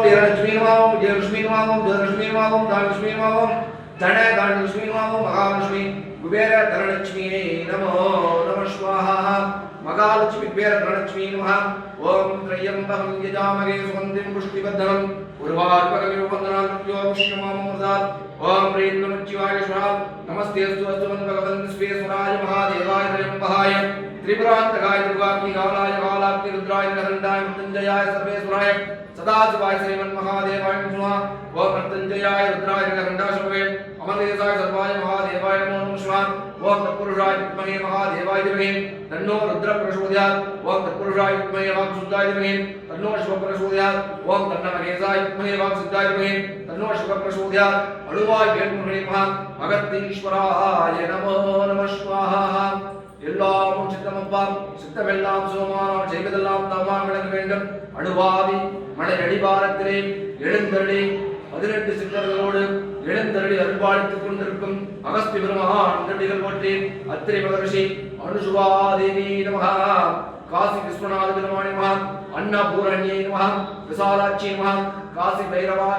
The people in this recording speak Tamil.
வீரலட்சுமி நம ஓம் விஜயலட்சுமி நம ஓம் ஜெயலட்சுமி நம ஓம் தனலட்சுமி நம ஓம் தனலட்சுமி நம ஓம் மகாலட்சுமி குபேர தனலட்சுமி நமோ நம ஸ்வாஹா மகாலட்சுமி குபேர தனலட்சுமி நம ஓம் த்ரயம்பகம் யஜாமகே சுகந்திம் புஷ்டிவர்தனம் உருவார்பகவிருபந்தனம் யோகிஷ்யமாமமுதாத் ஓம் ரீம் நமச்சிவாய ஸ்வராம் நமஸ்தே ஸ்துவஸ்துவன் பகவன் ஸ்வேஸ்வராய மகாதேவாய த்ரயம்பகாய त्रिपुरांतकाय दुर्गाग्नि कालाय कालाग्नि रुद्राय नरंदाय मृत्युंजयाय सर्वेश्वराय सदाशिवाय श्रीमन् महादेवाय नमः ओम मृत्युंजयाय रुद्राय नरंदाशवे अमरदेशाय सर्वाय महादेवाय नमो नमः ओम तत्पुरुषाय विद्महे महादेवाय धीमहि तन्नो रुद्र प्रचोदयात् ओम तत्पुरुषाय विद्महे वाक्शुद्धाय धीमहि तन्नो शिव प्रचोदयात् ओम तन्नमहेशाय विद्महे वाक्शुद्धाय धीमहि तन्नो शिव प्रचोदयात् अणुवाय वेल्मुने नमः भगवतीश्वराय नमो नमः स्वाहा எல்லாம் சித்தமப்பாம் சித்தமெல்லாம் சுகமானால் செய்வதெல்லாம் தாமாக விளங்க வேண்டும் அணுவாவி மலை அடிவாரத்திலே எழுந்தருளி 18 சித்தர்களோடு எழுந்தருளி அருள்பாலித்துக் கொண்டிருக்கும் அகஸ்திய பெருமகான் நடிகள் போற்றி அத்திரை மகரிஷி அனுசுவாதேவி நமஹ காசி விஸ்வநாத பெருமானி நமஹ அன்னபூரண்யை நமஹ விசாலாட்சி நமஹ காசி பைரவா